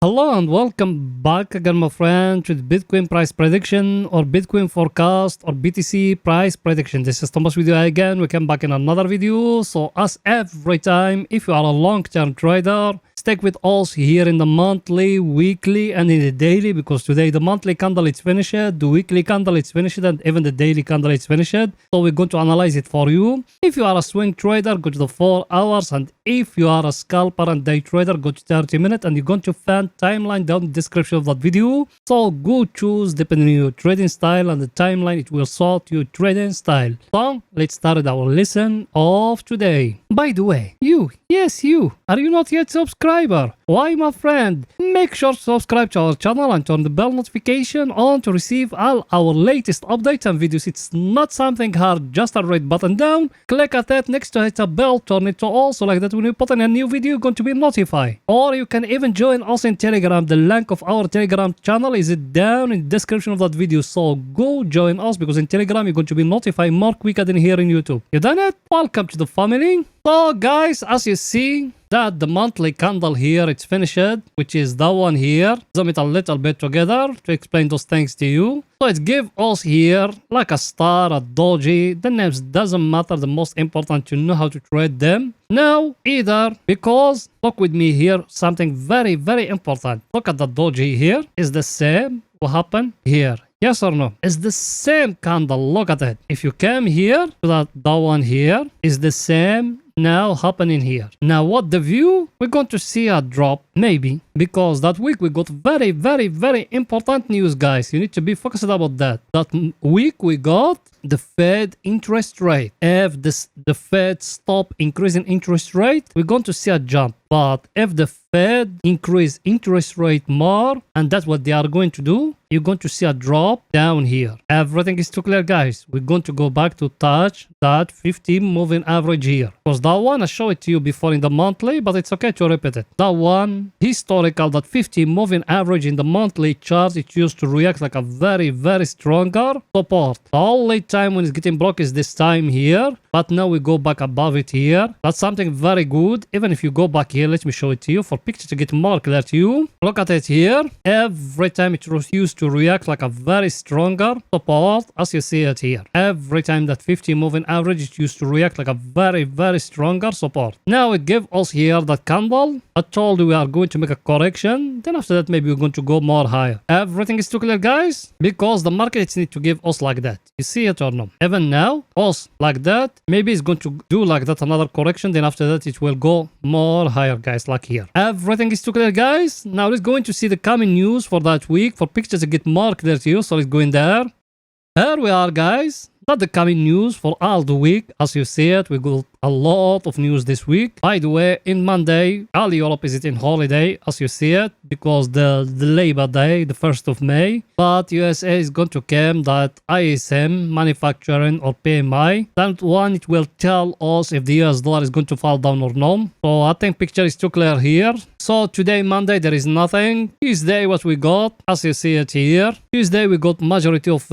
Hello and welcome back again, my friend, to the Bitcoin price prediction or Bitcoin forecast or BTC price prediction. This is Thomas with you again. We come back in another video. So as every time, if you are a long-term trader, stick with us here in the monthly, weekly, and in the daily, because today the monthly candle is finished, the weekly candle is finished, and even the daily candle is finished. So we're going to analyze it for you. If you are a swing trader, go to the 4 hours, and if you are a scalper and day trader, go to 30 minutes, and you're going to find timeline down in the description of that video. So go choose depending on your trading style, and the timeline it will sort your trading style. So let's start our lesson of today. By the way, yes you, are you not yet subscriber? Why, my friend? Make sure to subscribe to our channel and turn the bell notification on to receive all our latest updates and videos. It's not something hard, just a red button down, click at it, next to hit a bell, turn it to all, so like that when we put in a new video you're going to be notified. Or you can even join us in Telegram. The link of our Telegram channel is down in the description of that video, so go join us, because in Telegram you're going to be notified more quicker than here in YouTube. You done it? Welcome to the family. So guys, as you see that the monthly candle here it's finished, which is that one here. Zoom it a little bit together to explain those things to you. So it gives us here like a star, a doji. The names doesn't matter. The most important to know how to trade them. Now either, because look with me here, something very important. Look at the doji here. Is the same what happened here. Yes or no? It's the same candle. Look at it. If you come here to that one here, is the same now happening here. Now what the view? We're going to see a drop, maybe, because that week we got very important news, guys. You need to be focused about that. That week we got the Fed interest rate. If the Fed stop increasing interest rate, we're going to see a jump. But if the Fed increase interest rate more, and that's what they are going to do, you're going to see a drop down here. Everything is too clear, guys. We're going to go back to touch that 50 moving average here. Because that one I showed it to you before in the monthly, but it's okay to repeat it. That one historical, that 50 moving average in the monthly chart, it used to react like a very stronger support. The only time when it's getting blocked is this time here, but now we go back above it here. That's something very good. Even if you go back here, let me show it to you for picture to get more clear to you. Look at it here. Every time it used to react like a very stronger support, as you see it here. Every time that 50 moving average, it used to react like a very stronger support. Now it gave us here that candle. I told you we are going to make a correction. Then after that, maybe we're going to go more higher. Everything is too clear, guys, because the market needs to give us like that. You see it or no? Even now, us like that. Maybe it's going to do like that another correction. Then after that, it will go more higher, guys, like here. Everything is too clear, guys. Now let's going to see the coming news for that week for pictures to get more clear to you. So let's go in there. Here we are, guys. That's the coming news for all the week. As you see it, we got a lot of news this week. By the way, in Monday, all Europe is in holiday, as you see it, because the Labor Day, the 1st of May. But USA is going to come that ISM, manufacturing or PMI. That one, it will tell us if the US dollar is going to fall down or not. So I think picture is too clear here. So today, Monday, there is nothing. Tuesday, what we got, as you see it here. Tuesday, we got majority of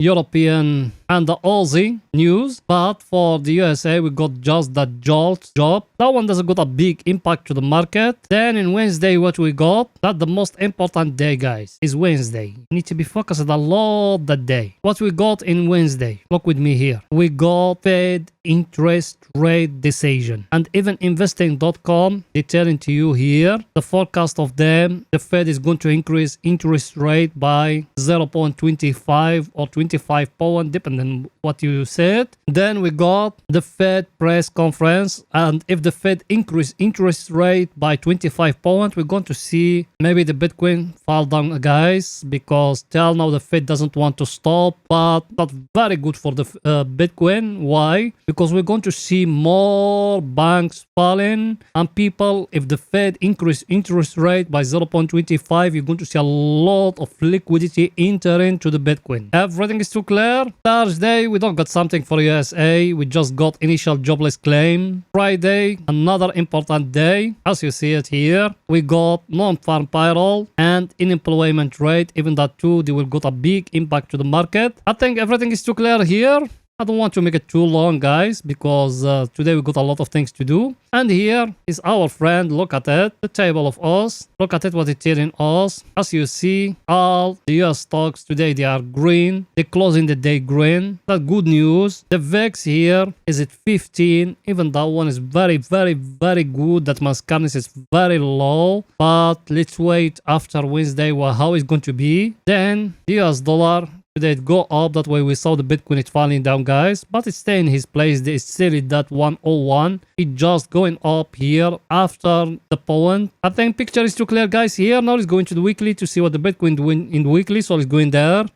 European and the Aussie news. But for the USA, we got just that jolt job. That one doesn't got a big impact to the market. Then in Wednesday, what we got, that the most important day, guys, is Wednesday. You need to be focused a lot that day. What we got in Wednesday, look with me here. We got Fed interest rate decision. And even investing.com, they telling to you here, the forecast of them, the Fed is going to increase interest rate by 0.25 or 25 point, depending on what you said. Then we got the Fed press conference, and if the Fed increase interest rate by 25 points, we're going to see maybe the Bitcoin fall down, guys, because till now the Fed doesn't want to stop, but not very good for the Bitcoin. Why? Because we're going to see more banks falling, and people, if the Fed increase interest rate by 0.25, you're going to see a lot of liquidity entering to the Bitcoin. Everything is too clear. Thursday, we don't got something for USA. We just got initial jobless claim. Friday, another important day. As you see it here, we got non-farm payroll and unemployment rate. Even that too, they will got a big impact to the market. I think everything is too clear here. I don't want to make it too long, guys, because today we got a lot of things to do. And here is our friend. Look at it, the table of us. Look at it, what it's telling us. As you see, all the US stocks today, they are green. They closing the day green. That's good news. The VIX here is at 15. Even that one is very, very, very good. That Mascanis is very low. But let's wait after Wednesday how it's going to be. Then the US dollar. Today it go up. That way we saw the Bitcoin it's falling down, guys, but it's staying in his place. It's still at that 101. It just going up here after the point. I think picture is too clear, guys. Here now it's going to the weekly to see what the Bitcoin doing in the weekly. So it's going there.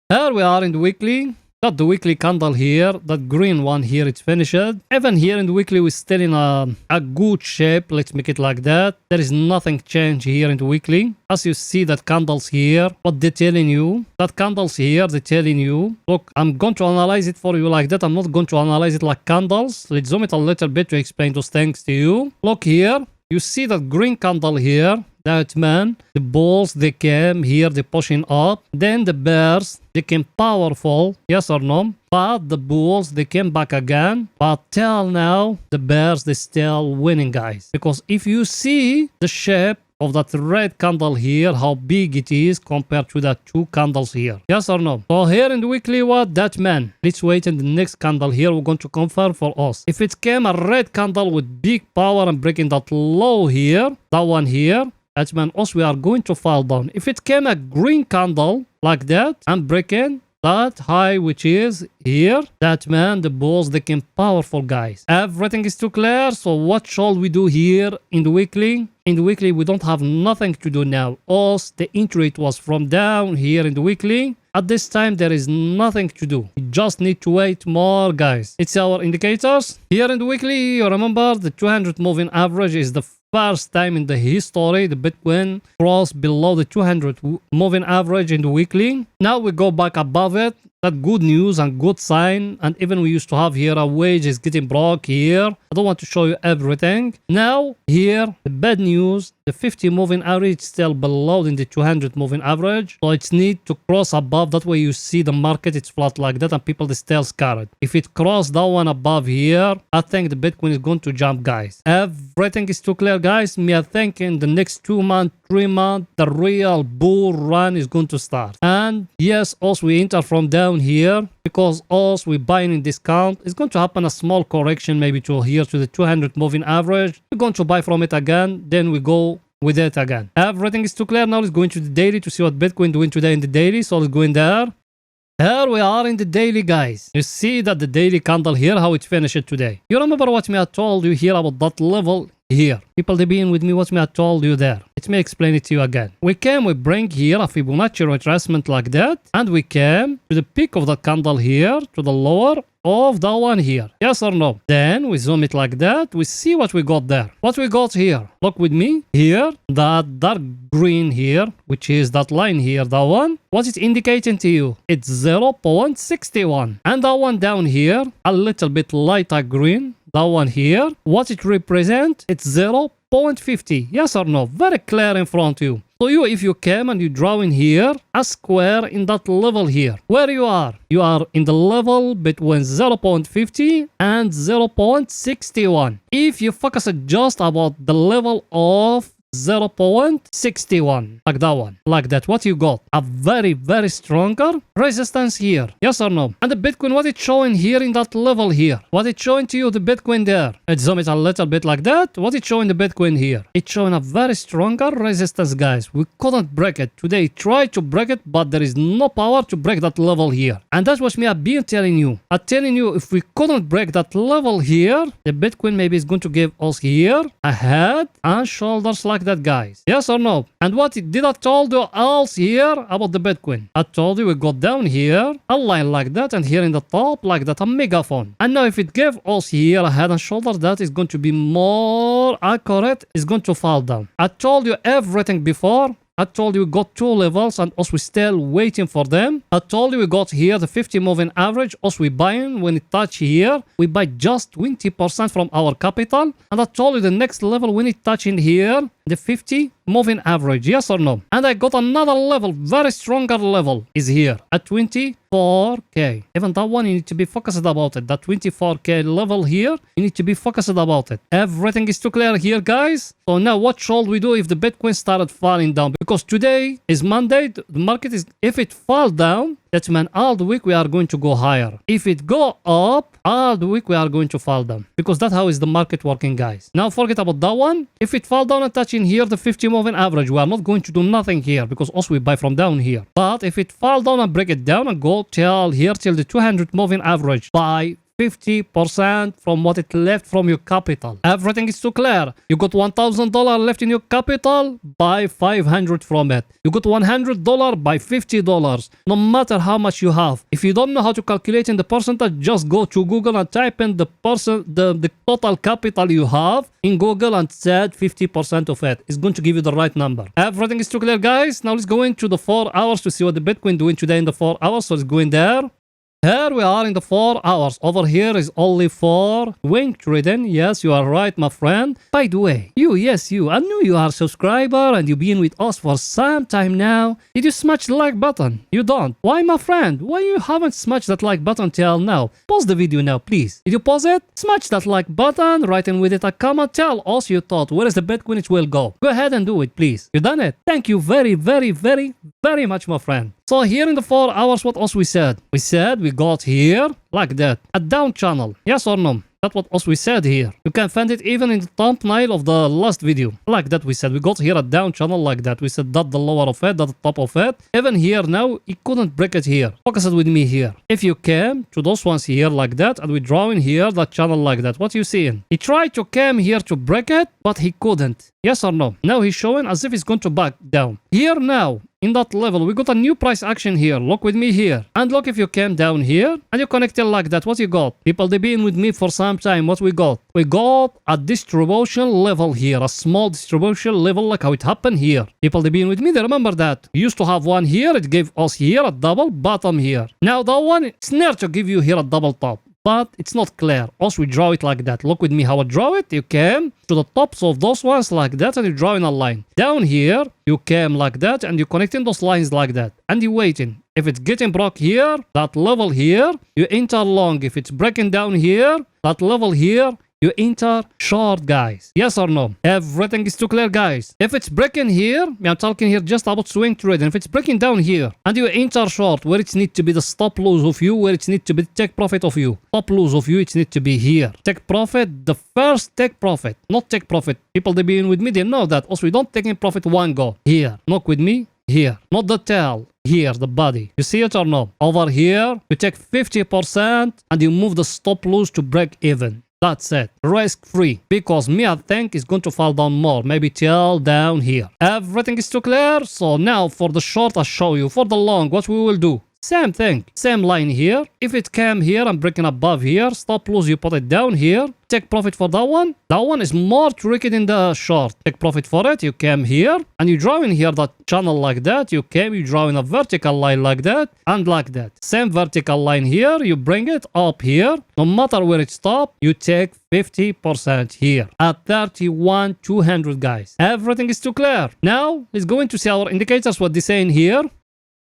Here we are in the weekly. Got the weekly candle here. That green one here, it's finished. Even here in the weekly, we're still in a good shape. Let's make it like that. There is nothing change here in the weekly. As you see that candles here, what they're telling you, that candles here, they're telling you, look, I'm going to analyze it for you like that. I'm not going to analyze it like candles. Let's zoom it a little bit to explain those things to you. Look here. You see that green candle here. That man, the bulls, they came here, they pushing up. Then the bears, they came powerful, yes or no? But the bulls, they came back again. But till now, the bears, they still winning, guys. Because if you see the shape of that red candle here, how big it is compared to the two candles here. Yes or no? So here in the weekly, what? That man. Let's wait in the next candle here. We're going to confirm for us. If it came a red candle with big power and breaking that low here, that one here, that man, also we are going to fall down. If it came a green candle like that and breaking that high, which is here, that man, the bulls, they came powerful, guys. Everything is too clear. So what shall we do here in the weekly? In the weekly, we don't have nothing to do now. Also, the entry it was from down here in the weekly. At this time, there is nothing to do. We just need to wait more, guys. It's our indicators. Here in the weekly, you remember the 200 moving average is the first time in the history the Bitcoin crossed below the 200 moving average in the weekly. Now we go back above it. That good news and good sign. And even we used to have here a wage is getting broke here. I don't want to show you everything. Now here the bad news, the 50 moving average still below in the 200 moving average. So it's need to cross above. That way you see the market it's flat like that and people they still scared. If it crossed that one above here, I think the Bitcoin is going to jump, guys. Everything is too clear, guys. Me, I think in the next 2 months, 3 months, the real bull run is going to start. And yes, also we enter from down here because also we buying in discount. It's going to happen a small correction maybe to here to the 200 moving average. We're going to buy from it again. Then we go with it again. Everything is too clear. Now let's go into the daily to see what Bitcoin doing today in the daily. So let's go in there. Here we are in the daily, guys. You see that the daily candle here, how it finished today. You remember what me I told you here about that level here. People they been with me what me I told you there. Let me explain it to you again. We bring here a Fibonacci retracement like that. And we came to the peak of the candle here, to the lower of that one here. Yes or no? Then we zoom it like that. We see what we got there. What we got here. Look with me. Here, that dark green here, which is that line here, that one. What's it indicating to you? It's 0.61. And that one down here, a little bit lighter green. That one here, what it represents, it's 0.50. Yes or no? Very clear in front of you. So if you came and you draw in here a square in that level here, where you are in the level between 0.50 and 0.61. If you focus just about the level of 0.61 like that one, like that, what you got? A very, very stronger resistance here. Yes or no? And the Bitcoin, what it's showing here in that level here, what it's showing to you, the Bitcoin there. Let's zoom it a little bit like that. What it's showing the Bitcoin here? It's showing a very stronger resistance, guys. We couldn't break it today. Try to break it, but there is no power to break that level here. And that's what me I've been telling you. I'm telling you, if we couldn't break that level here, the Bitcoin maybe is going to give us here a head and shoulders like that, guys. Yes or no? And what did I told you else here about the Bitcoin? I told you we got down here a line like that and here in the top like that, a megaphone. And now if it gave us here a head and shoulders, that is going to be more accurate. It's going to fall down. I told you everything before. I told you we got 2 levels and also we're still waiting for them. I told you we got here the 50 moving average. Also we buying when it touch here. We buy just 20% from our capital. And I told you the next level when it touch in here, the 50 moving average, yes or no? And I got another level, very stronger level is here at 24k. Even that one, you need to be focused about it. That 24k level here, you need to be focused about it. Everything is too clear here, guys. So now what shall we do if the Bitcoin started falling down? Because today is Monday, the market is, if it falls down, that means all the week we are going to go higher. If it go up, all the week we are going to fall down. Because that's how is the market working, guys. Now forget about that one. If it fall down and touching here the 50 moving average, we are not going to do nothing here because also we buy from down here. But if it fall down and break it down and go till here till the 200 moving average, buy 50% from what it left from your capital. Everything is too clear. You got $1,000 left in your capital, buy 500 from it. You got $100, buy $50. No matter how much you have. If you don't know how to calculate in the percentage, just go to Google and type in the total capital you have in Google and set 50% of it. It's going to give you the right number. Everything is too clear, guys. Now let's go into the 4 hours to see what the Bitcoin doing today in the 4 hours. So let's go in there. Here we are in the 4 hours. Over here is only for swing trading. Yes, you are right, my friend. By the way, yes, you. I know you are a subscriber and you've been with us for some time now. Did you smash the like button? You don't. Why, my friend? Why you haven't smashed that like button till now? Pause the video now, please. Did you pause it? Smash that like button. Write in with it a comment. Tell us your thought. Where is the Bitcoin it will go? Go ahead and do it, please. You done it. Thank you very, very, very, very much, my friend. So here in the 4 hours, what else we said? We said we got here like that, a down channel. Yes or no? That's what else we said here. You can find it even in the thumbnail of the last video. Like that we said. We got here a down channel like that. We said that the lower of it, that the top of it. Even here now, it couldn't break it here. Focus it with me here. If you came to those ones here like that, and we draw in here that channel like that, what you seeing? He tried to come here to break it, but he couldn't. Yes or no? Now he's showing as if he's going to back down. Here now, in that level, we got a new price action here. Look with me here. And look, if you came down here and you connected like that, what you got? People, they been with me for some time. What we got? We got a distribution level here. A small distribution level like how it happened here. People, they been with me. They remember that. We used to have one here. It gave us here a double bottom here. Now that one, it's near to give you here a double top. But it's not clear. Also, we draw it like that. Look with me how I draw it. You came to the tops of those ones like that and you draw in a line. Down here, you came like that and you connecting those lines like that. And you waiting. If it's getting broke here, that level here, you enter long. If it's breaking down here, that level here, you enter short, guys. Yes or no? Everything is too clear, guys. If it's breaking here, I'm talking here just about swing trading. If it's breaking down here and you enter short, where it needs to be the stop loss of you, where it needs to be the take profit of you. Stop loss of you, it needs to be here. Take profit, the first take profit, not take profit. People they been with me, they know that. Also, we don't take in profit one go. Here, not with me. Here, not the tail. Here, the body. You see it or no? Over here, you take 50% and you move the stop loss to break even. That's it. Risk free. Because me, I think, is going to fall down more. Maybe till down here. Everything is too clear. So now for the short, I'll show you. For the long, what we will do. Same thing. Same line here. If it came here and breaking above here, stop loss, you put it down here. Take profit for that one. That one is more tricky than the short. Take profit for it. You came here and you draw in here that channel like that. You came, you draw in a vertical line like that and like that. Same vertical line here. You bring it up here. No matter where it stops, you take 50% here at 31,200, guys. Everything is too clear. Now, let's go into see our indicators, what they're saying here.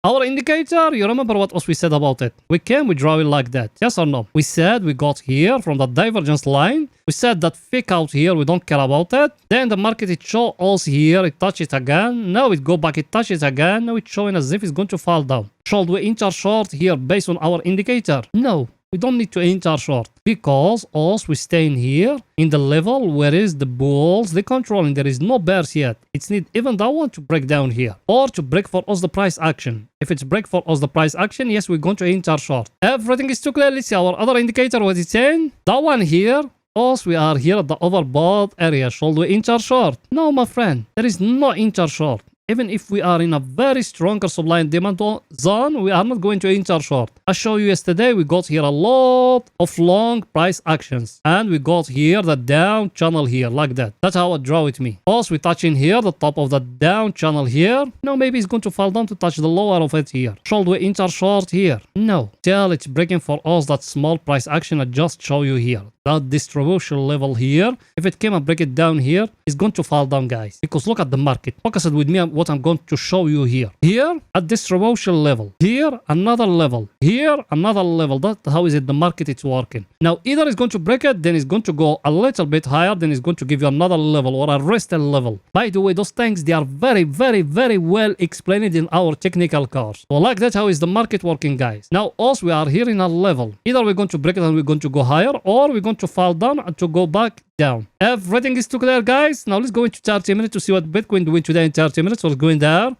Our indicator, you remember what else we said about it? We came, we draw it like that. Yes or no? We said we got here from the divergence line. We said that fake out here, we don't care about it. Then the market, it show us here, it touch it again. Now it go back, it touch it again. Now it's showing as if it's going to fall down. Should we enter short here based on our indicator? No. We don't need to enter short because us we stay in here in the level where is the bulls they controlling. There is no bears yet. It's need even that one to break down here or to break for us the price action. If it's break for us the price action, yes, we're going to enter short. Everything is too clear. Let's see our other indicator what it's saying. That one here. Us, we are here at the overbought area. Should we enter short? No, my friend. There is no enter short. Even if we are in a very stronger supply and demand zone, we are not going to enter short. I showed you yesterday, we got here a lot of long price actions. And we got here the down channel here, like that. That's how I draw it me. Also, we touch in here, the top of the down channel here. Now maybe it's going to fall down to touch the lower of it here. Should we enter short here? No. Till it's breaking for us that small price action I just show you here. that distribution level here, if it came and break it down here, it's going to fall down, guys. Because look at the market. Focus it with me on what I'm going to show you here. Here, at distribution level. Here, another level. Here, another level. That's how is it the market it's working. Now, either it's going to break it, then it's going to go a little bit higher, then it's going to give you another level or a rested level. By the way, those things, they are very, very, very well explained in our technical course. So like that, how is the market working, guys? Now, also, we are here in a level. Either we're going to break it and we're going to go higher, or we're going to fall down and to go back down. Everything is too clear, guys. Now, let's go into 30 minutes to see what Bitcoin doing today in 30 minutes. We're going there.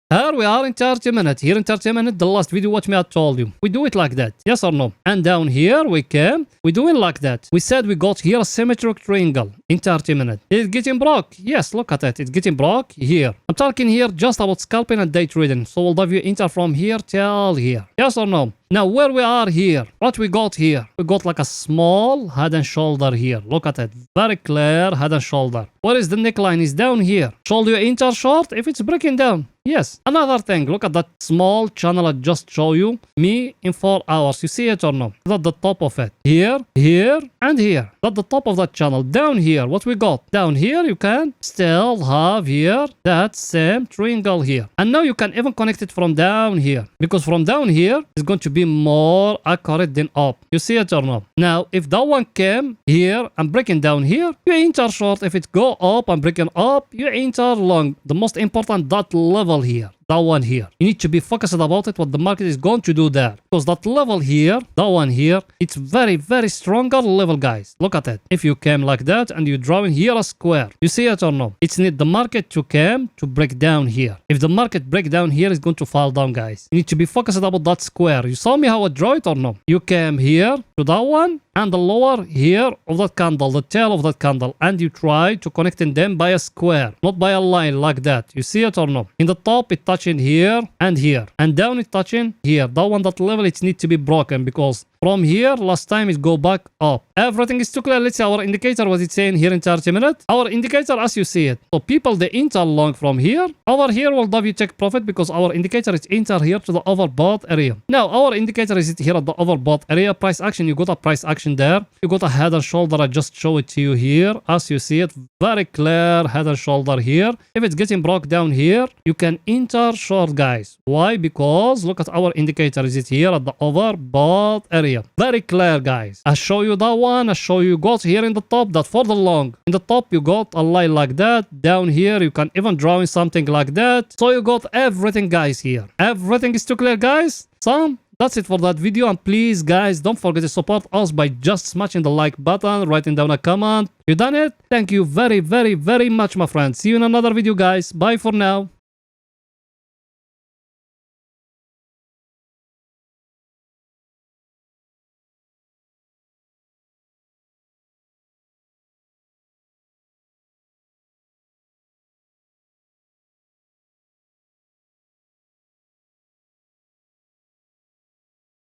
Here we are in 30 minutes. Here in 30 minutes, the last video, what me I told you. We do it like that. Yes or no? And down here, we came. We do it like that. We said we got here a symmetric triangle in 30 minutes. It's getting broke. Yes, look at it. It's getting broke here. I'm talking here just about scalping and day trading. So we'll dive you enter from here till here. Yes or no? Now, where we are here, what we got here? We got like a small head and shoulder here. Look at it. Very clear head and shoulder. Where is the neckline? Is down here. Should you enter short if it's breaking down? Yes. Another thing, look at that small channel I just show you. Me in 4 hours. You see it or no? That's the top of it. Here, here, and here. That's the top of that channel. Down here, what we got? Down here, you can still have here that same triangle here. And now you can even connect it from down here. Because from down here, it's going to be more accurate than up. You see it or no? Now, if that one came here and breaking down here, you enter short. If it go up and breaking up, you enter long. The most important, that level here. That one here. You need to be focused about it, what the market is going to do there. Because that level here, that one here, it's very, very stronger level, guys. Look at it. If you came like that and you draw in here a square, you see it or no? It's need the market to come to break down here. If the market break down here, it's going to fall down, guys. You need to be focused about that square. You saw me how I draw it or no? You came here to that one and the lower here of that candle, the tail of that candle, and you try to connecting them by a square, not by a line like that. You see it or no? In the top, it touching here, and down it touching here. That one, that level, it needs to be broken because from here, last time it go back up. Everything is too clear. Let's see our indicator, what it's saying here in 30 minutes. Our indicator, as you see it. So people, they enter long from here. Over here, will W take profit because our indicator is enter here to the overbought area. Now, our indicator is here at the overbought area. Price action, you got a price action there. You got a head and shoulder. I just show it to you here. As you see it, very clear head and shoulder here. If it's getting broke down here, you can enter short, guys. Why? Because look at our indicator. Is it here at the overbought area? Very clear, guys. I show you that one. I show you got here in the top that for the long. In the top, you got a line like that. Down here, you can even draw in something like that. So you got everything, guys, here. Everything is too clear, guys. So that's it for that video. And please, guys, don't forget to support us by just smashing the like button, writing down a comment. You done it? Thank you very, very, very much, my friends. See you in another video, guys. Bye for now.